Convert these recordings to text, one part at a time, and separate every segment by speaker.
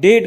Speaker 1: 1.5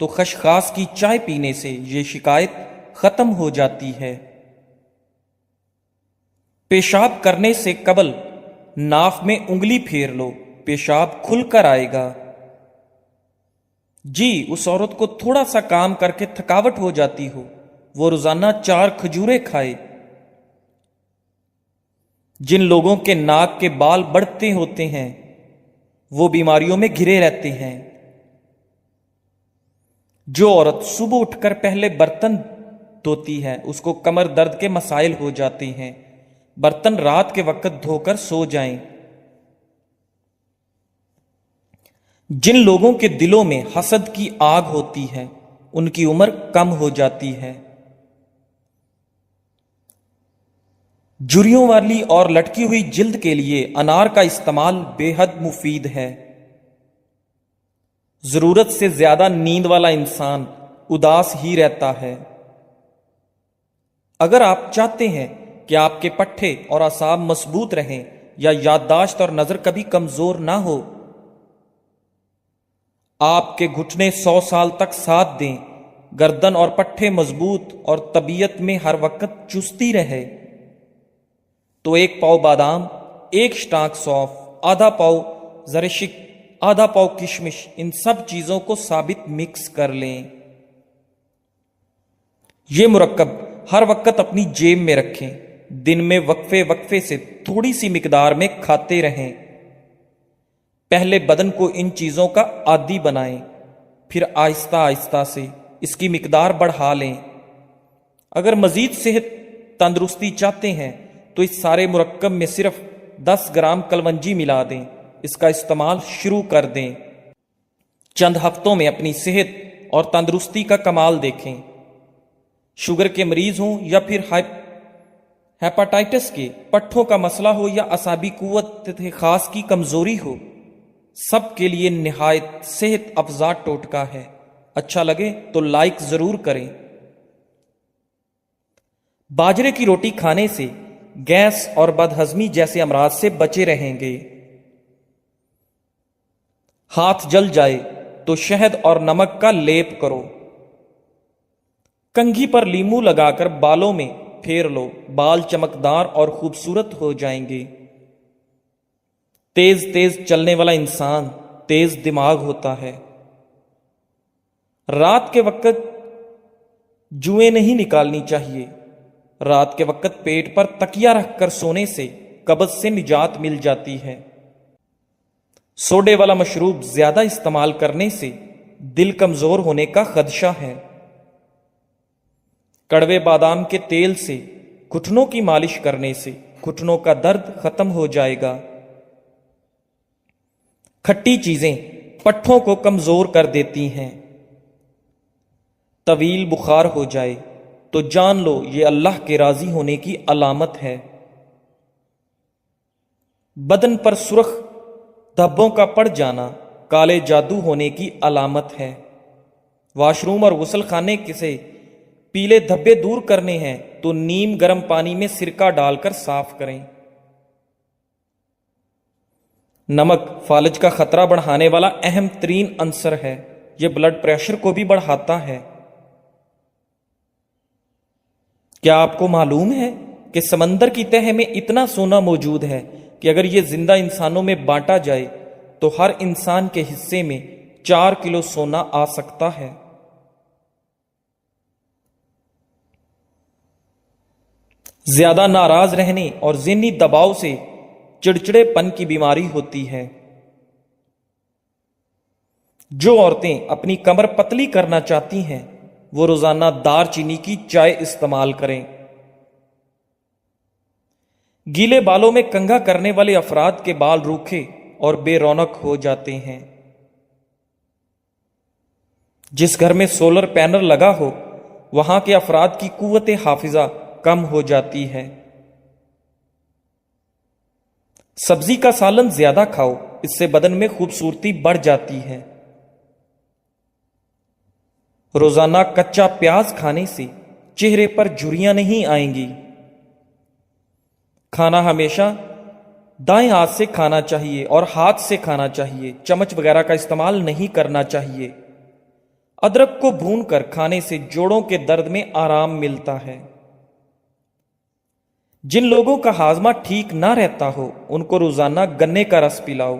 Speaker 1: تو خشخاش کی چائے پینے سے یہ شکایت ختم ہو جاتی ہے۔ پیشاب کرنے سے قبل ناف میں انگلی پھیر لو، پیشاب کھل کر آئے گا۔ جی، اس عورت کو تھوڑا سا کام کر کے تھکاوٹ ہو جاتی ہو، وہ روزانہ 4 کھجوریں کھائے۔ جن لوگوں کے ناک کے بال بڑھتے ہوتے ہیں وہ بیماریوں میں گھرے رہتے ہیں۔ جو عورت صبح اٹھ کر پہلے برتن دھوتی ہے اس کو کمر درد کے مسائل ہو جاتے ہیں۔ برتن رات کے وقت دھو کر سو جائیں۔ جن لوگوں کے دلوں میں حسد کی آگ ہوتی ہے ان کی عمر کم ہو جاتی ہے۔ جھریوں والی اور لٹکی ہوئی جلد کے لیے انار کا استعمال بے حد مفید ہے۔ ضرورت سے زیادہ نیند والا انسان اداس ہی رہتا ہے۔ اگر آپ چاہتے ہیں کہ آپ کے پٹھے اور اعصاب مضبوط رہیں یا یادداشت اور نظر کبھی کمزور نہ ہو، آپ کے گھٹنے 100 سال تک ساتھ دیں، گردن اور پٹھے مضبوط اور طبیعت میں ہر وقت چستی رہے، تو 1 پاؤ بادام، 1 شٹانک سونف، آدھا پاؤ زرشک، آدھا پاؤ کشمش، ان سب چیزوں کو ثابت مکس کر لیں۔ یہ مرکب ہر وقت اپنی جیب میں رکھیں، دن میں وقفے وقفے سے تھوڑی سی مقدار میں کھاتے رہیں۔ پہلے بدن کو ان چیزوں کا عادی بنائیں، پھر آہستہ آہستہ سے اس کی مقدار بڑھا لیں۔ اگر مزید صحت تندرستی چاہتے ہیں تو اس سارے مرکب میں صرف 10 گرام کلونجی ملا دیں، اس کا استعمال شروع کر دیں۔ چند ہفتوں میں اپنی صحت اور تندرستی کا کمال دیکھیں۔ شوگر کے مریض ہوں یا پھر ہیپاٹائٹس کے، پٹھوں کا مسئلہ ہو یا اعصابی قوت خاص کی کمزوری ہو، سب کے لیے نہایت صحت افزا ٹوٹکا ہے۔ اچھا لگے تو لائک ضرور کریں۔ باجرے کی روٹی کھانے سے گیس اور بدہضمی جیسے امراض سے بچے رہیں گے۔ ہاتھ جل جائے تو شہد اور نمک کا لیپ کرو۔ کنگھی پر لیمو لگا کر بالوں میں پھیر لو، بال چمکدار اور خوبصورت ہو جائیں گے۔ تیز تیز چلنے والا انسان تیز دماغ ہوتا ہے۔ رات کے وقت جوئیں نہیں نکالنی چاہیے۔ رات کے وقت پیٹ پر تکیہ رکھ کر سونے سے قبض سے نجات مل جاتی ہے۔ سوڈے والا مشروب زیادہ استعمال کرنے سے دل کمزور ہونے کا خدشہ ہے۔ کڑوے بادام کے تیل سے گھٹنوں کی مالش کرنے سے گھٹنوں کا درد ختم ہو جائے گا۔ کھٹی چیزیں پٹھوں کو کمزور کر دیتی ہیں۔ طویل بخار ہو جائے تو جان لو یہ اللہ کے راضی ہونے کی علامت ہے۔ بدن پر سرخ دھبوں کا پڑ جانا کالے جادو ہونے کی علامت ہے۔ واش روم اور غسل خانے سے پیلے دھبے دور کرنے ہیں تو نیم گرم پانی میں سرکہ ڈال کر صاف کریں۔ نمک فالج کا خطرہ بڑھانے والا اہم ترین عنصر ہے۔ یہ بلڈ پریشر کو بھی بڑھاتا ہے۔ کیا آپ کو معلوم ہے کہ سمندر کی تہہ میں اتنا سونا موجود ہے کہ اگر یہ زندہ انسانوں میں بانٹا جائے تو ہر انسان کے حصے میں 4 کلو سونا آ سکتا ہے۔ زیادہ ناراض رہنے اور ذہنی دباؤ سے چڑچڑے پن کی بیماری ہوتی ہے۔ جو عورتیں اپنی کمر پتلی کرنا چاہتی ہیں وہ روزانہ دار چینی کی چائے استعمال کریں۔ گیلے بالوں میں کنگھا کرنے والے افراد کے بال روکھے اور بے رونق ہو جاتے ہیں۔ جس گھر میں سولر پینل لگا ہو وہاں کے افراد کی قوت حافظہ کم ہو جاتی ہے۔ سبزی کا سالن زیادہ کھاؤ، اس سے بدن میں خوبصورتی بڑھ جاتی ہے۔ روزانہ کچا پیاز کھانے سے چہرے پر جھریاں نہیں آئیں گی۔ کھانا ہمیشہ دائیں ہاتھ سے کھانا چاہیے اور ہاتھ سے کھانا چاہیے، چمچ وغیرہ کا استعمال نہیں کرنا چاہیے۔ ادرک کو بھون کر کھانے سے جوڑوں کے درد میں آرام ملتا ہے۔ جن لوگوں کا ہاضمہ ٹھیک نہ رہتا ہو ان کو روزانہ گنے کا رس پلاؤ۔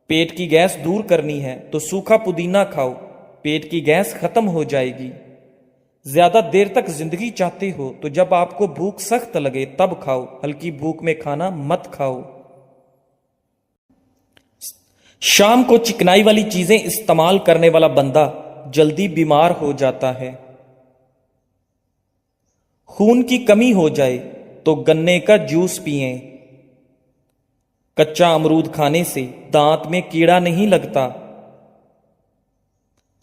Speaker 1: پیٹ کی گیس دور کرنی ہے تو سوکھا پودینہ کھاؤ، پیٹ کی گیس ختم ہو جائے گی۔ زیادہ دیر تک زندگی چاہتے ہو تو جب آپ کو بھوک سخت لگے تب کھاؤ، ہلکی بھوک میں کھانا مت کھاؤ۔ شام کو چکنائی والی چیزیں استعمال کرنے والا بندہ جلدی بیمار ہو جاتا ہے۔ خون کی کمی ہو جائے تو گنے کا جوس پئیں۔ کچا امرود کھانے سے دانت میں کیڑا نہیں لگتا۔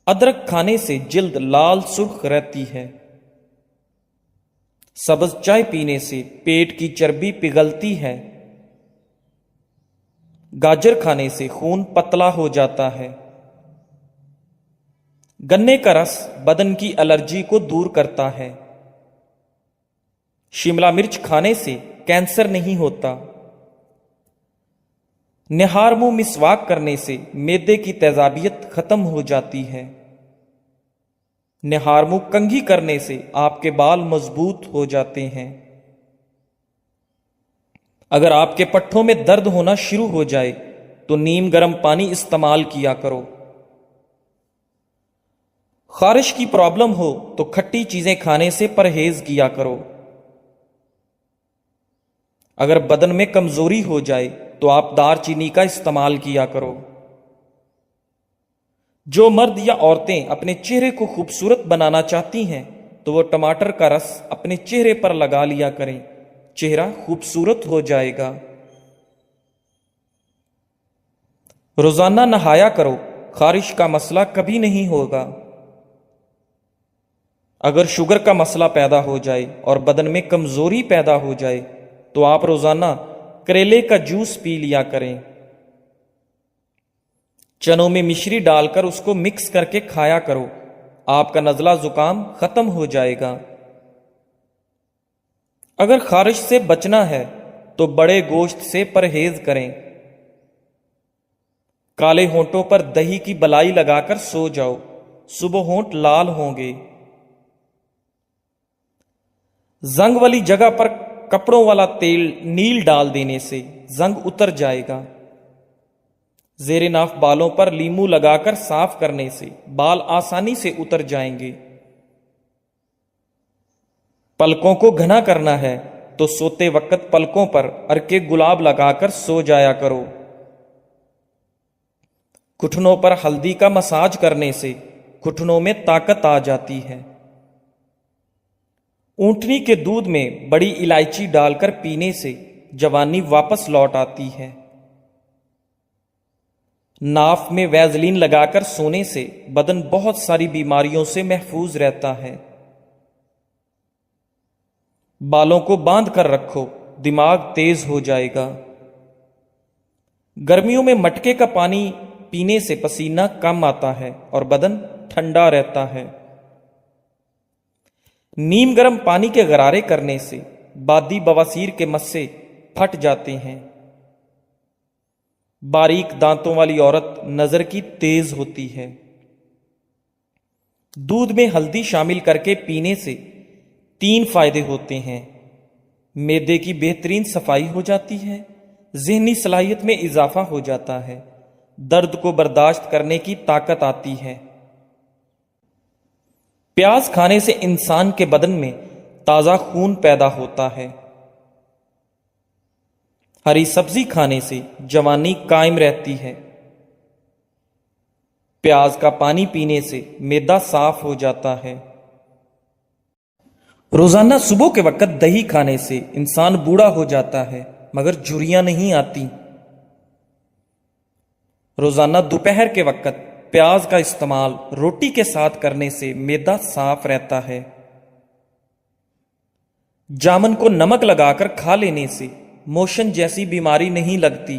Speaker 1: ادرک کھانے سے جلد لال سرخ رہتی ہے۔ سبز چائے پینے سے پیٹ کی چربی پگھلتی ہے۔ گاجر کھانے سے خون پتلا ہو جاتا ہے۔ گنے کا رس بدن کی الرجی کو دور کرتا ہے۔ شملہ مرچ کھانے سے کینسر نہیں ہوتا۔ نہار منہ مسواک کرنے سے معدے کی تیزابیت ختم ہو جاتی ہے۔ نہار منہ کنگھی کرنے سے آپ کے بال مضبوط ہو جاتے ہیں۔ اگر آپ کے پٹھوں میں درد ہونا شروع ہو جائے تو نیم گرم پانی استعمال کیا کرو۔ خارش کی پرابلم ہو تو کھٹی چیزیں کھانے سے پرہیز کیا کرو۔ اگر بدن میں کمزوری ہو جائے تو آپ دار چینی کا استعمال کیا کرو۔ جو مرد یا عورتیں اپنے چہرے کو خوبصورت بنانا چاہتی ہیں تو وہ ٹماٹر کا رس اپنے چہرے پر لگا لیا کریں، چہرہ خوبصورت ہو جائے گا۔ روزانہ نہایا کرو، خارش کا مسئلہ کبھی نہیں ہوگا۔ اگر شوگر کا مسئلہ پیدا ہو جائے اور بدن میں کمزوری پیدا ہو جائے تو آپ روزانہ کریلے کا جوس پی لیا کریں۔ چنوں میں مشری ڈال کر اس کو مکس کر کے کھایا کرو، آپ کا نزلہ زکام ختم ہو جائے گا۔ اگر خارش سے بچنا ہے تو بڑے گوشت سے پرہیز کریں۔ کالے ہونٹوں پر دہی کی بلائی لگا کر سو جاؤ، صبح ہونٹ لال ہوں گے۔ زنگ والی جگہ پر کپڑوں والا تیل نیل ڈال دینے سے زنگ اتر جائے گا۔ زیر ناف بالوں پر لیمو لگا کر صاف کرنے سے بال آسانی سے اتر جائیں گے۔ پلکوں کو گھنا کرنا ہے تو سوتے وقت پلکوں پر ارک گلاب لگا کر سو جایا کرو۔ گھٹنوں پر ہلدی کا مساج کرنے سے گھٹنوں میں طاقت آ جاتی ہے۔ اونٹنی کے دودھ میں بڑی الائچی ڈال کر پینے سے جوانی واپس لوٹ آتی ہے۔ ناف میں ویزلین لگا کر سونے سے بدن بہت ساری بیماریوں سے محفوظ رہتا ہے۔ بالوں کو باندھ کر رکھو، دماغ تیز ہو جائے گا۔ گرمیوں میں مٹکے کا پانی پینے سے پسینہ کم آتا ہے اور بدن ٹھنڈا رہتا ہے۔ نیم گرم پانی کے غرارے کرنے سے بادی بواسیر کے مسے پھٹ جاتے ہیں۔ باریک دانتوں والی عورت نظر کی تیز ہوتی ہے۔ دودھ میں ہلدی شامل کر کے پینے سے 3 فائدے ہوتے ہیں۔ معدے کی بہترین صفائی ہو جاتی ہے، ذہنی صلاحیت میں اضافہ ہو جاتا ہے، درد کو برداشت کرنے کی طاقت آتی ہے۔ پیاز کھانے سے انسان کے بدن میں تازہ خون پیدا ہوتا ہے۔ ہری سبزی کھانے سے جوانی قائم رہتی ہے۔ پیاز کا پانی پینے سے معدہ صاف ہو جاتا ہے۔ روزانہ صبح کے وقت دہی کھانے سے انسان بوڑھا ہو جاتا ہے مگر جھریاں نہیں آتی۔ روزانہ دوپہر کے وقت پیاز کا استعمال روٹی کے ساتھ کرنے سے معدہ صاف رہتا ہے۔ جامن کو نمک لگا کر کھا لینے سے موشن جیسی بیماری نہیں لگتی۔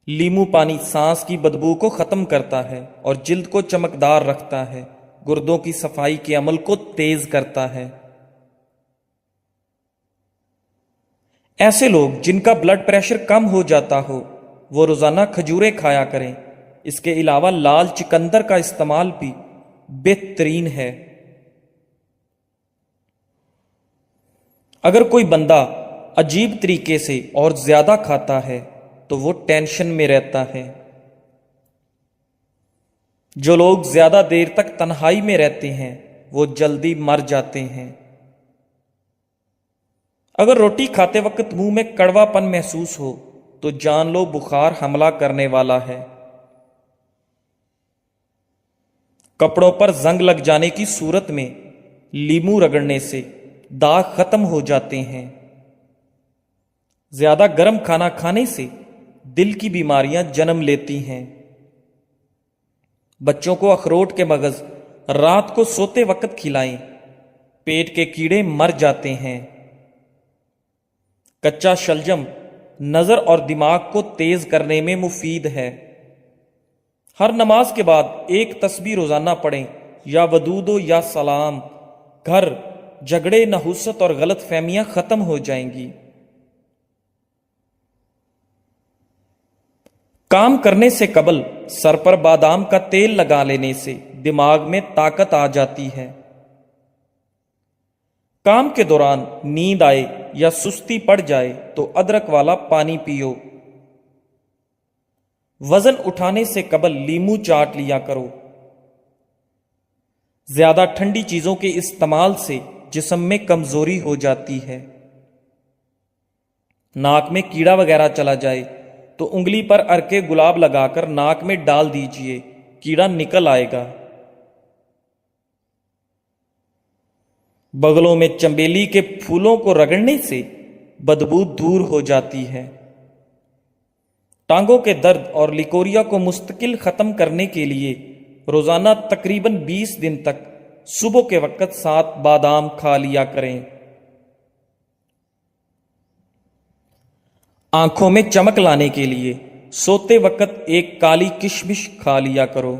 Speaker 1: لیمو پانی سانس کی بدبو کو ختم کرتا ہے اور جلد کو چمکدار رکھتا ہے، گردوں کی صفائی کے عمل کو تیز کرتا ہے۔ ایسے لوگ جن کا بلڈ پریشر کم ہو جاتا ہو وہ روزانہ کھجوریں کھایا کریں، اس کے علاوہ لال چقندر کا استعمال بھی بہترین ہے۔ اگر کوئی بندہ عجیب طریقے سے اور زیادہ کھاتا ہے تو وہ ٹینشن میں رہتا ہے۔ جو لوگ زیادہ دیر تک تنہائی میں رہتے ہیں وہ جلدی مر جاتے ہیں۔ اگر روٹی کھاتے وقت منہ میں کڑوا پن محسوس ہو تو جان لو بخار حملہ کرنے والا ہے۔ کپڑوں پر زنگ لگ جانے کی صورت میں لیمو رگڑنے سے داغ ختم ہو جاتے ہیں۔ زیادہ گرم کھانا کھانے سے دل کی بیماریاں جنم لیتی ہیں۔ بچوں کو اخروٹ کے مغز رات کو سوتے وقت کھلائیں، پیٹ کے کیڑے مر جاتے ہیں۔ کچا شلجم نظر اور دماغ کو تیز کرنے میں مفید ہے۔ ہر نماز کے بعد ایک تسبیح روزانہ پڑھیں، یا ودود و یا سلام، گھر جھگڑے، نحوست اور غلط فہمیاں ختم ہو جائیں گی۔ کام کرنے سے قبل سر پر بادام کا تیل لگا لینے سے دماغ میں طاقت آ جاتی ہے۔ کام کے دوران نیند آئے یا سستی پڑ جائے تو ادرک والا پانی پیو۔ وزن اٹھانے سے قبل لیمو چاٹ لیا کرو۔ زیادہ ٹھنڈی چیزوں کے استعمال سے جسم میں کمزوری ہو جاتی ہے۔ ناک میں کیڑا وغیرہ چلا جائے تو انگلی پر ارکے گلاب لگا کر ناک میں ڈال دیجئے، کیڑا نکل آئے گا۔ بغلوں میں چنبیلی کے پھولوں کو رگڑنے سے بدبو دور ہو جاتی ہے۔ ٹانگوں کے درد اور لیکوریا کو مستقل ختم کرنے کے لیے روزانہ تقریباً 20 دن تک صبح کے وقت 7 بادام کھا لیا کریں۔ آنکھوں میں چمک لانے کے لیے سوتے وقت ایک کالی کشمش کھا لیا کرو۔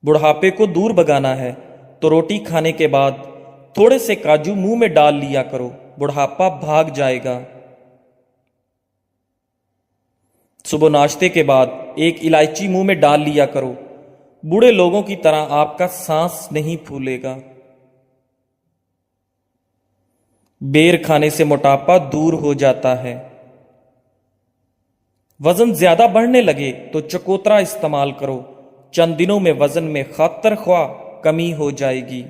Speaker 1: بڑھاپے کو دور بھگانا ہے تو روٹی کھانے کے بعد تھوڑے سے کاجو منہ میں ڈال لیا کرو، بڑھاپا بھاگ جائے گا۔ صبح ناشتے کے بعد ایک الائچی منہ میں ڈال لیا کرو، بوڑھے لوگوں کی طرح آپ کا سانس نہیں پھولے گا۔ بیر کھانے سے موٹاپا دور ہو جاتا ہے۔ وزن زیادہ بڑھنے لگے تو چکوترا استعمال کرو، چند دنوں میں وزن میں خاطر خواہ کمی ہو جائے گی۔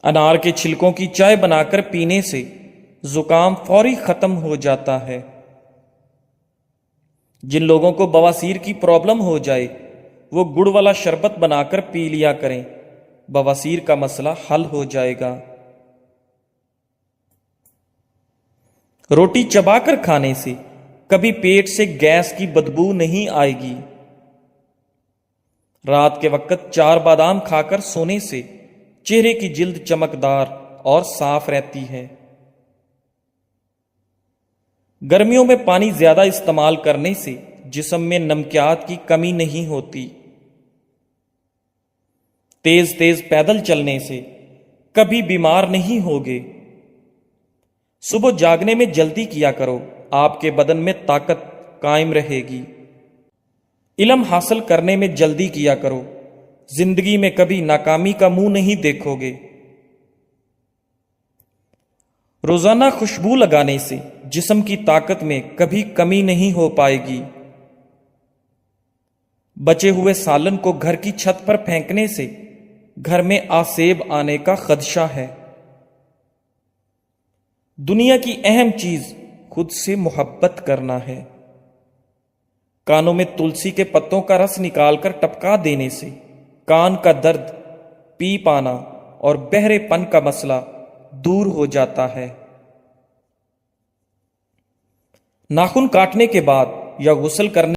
Speaker 1: انار کے چھلکوں کی چائے بنا کر پینے سے زکام فوری ختم ہو جاتا ہے۔ جن لوگوں کو بواسیر کی پرابلم ہو جائے وہ گڑ والا شربت بنا کر پی لیا کریں، بواسیر کا مسئلہ حل ہو جائے گا۔ روٹی چبا کر کھانے سے کبھی پیٹ سے گیس کی بدبو نہیں آئے گی۔ رات کے وقت 4 بادام کھا کر سونے سے چہرے کی جلد چمکدار اور صاف رہتی ہے۔ گرمیوں میں پانی زیادہ استعمال کرنے سے جسم میں نمکیات کی کمی نہیں ہوتی۔ تیز تیز پیدل چلنے سے کبھی بیمار نہیں ہوگے۔ صبح جاگنے میں جلدی کیا کرو، آپ کے بدن میں طاقت قائم رہے گی۔ علم حاصل کرنے میں جلدی کیا کرو، زندگی میں کبھی ناکامی کا منہ نہیں دیکھو گے۔ روزانہ خوشبو لگانے سے جسم کی طاقت میں کبھی کمی نہیں ہو پائے گی۔ بچے ہوئے سالن کو گھر کی چھت پر پھینکنے سے گھر میں آسیب آنے کا خدشہ ہے۔ دنیا کی اہم چیز خود سے محبت کرنا ہے۔ کانوں میں تلسی کے پتوں کا رس نکال کر ٹپکا دینے سے کان کا درد، پیپ آنا اور بہرے پن کا مسئلہ دور ہو جاتا ہے۔ ناخن کاٹنے کے بعد یا غسل کرنے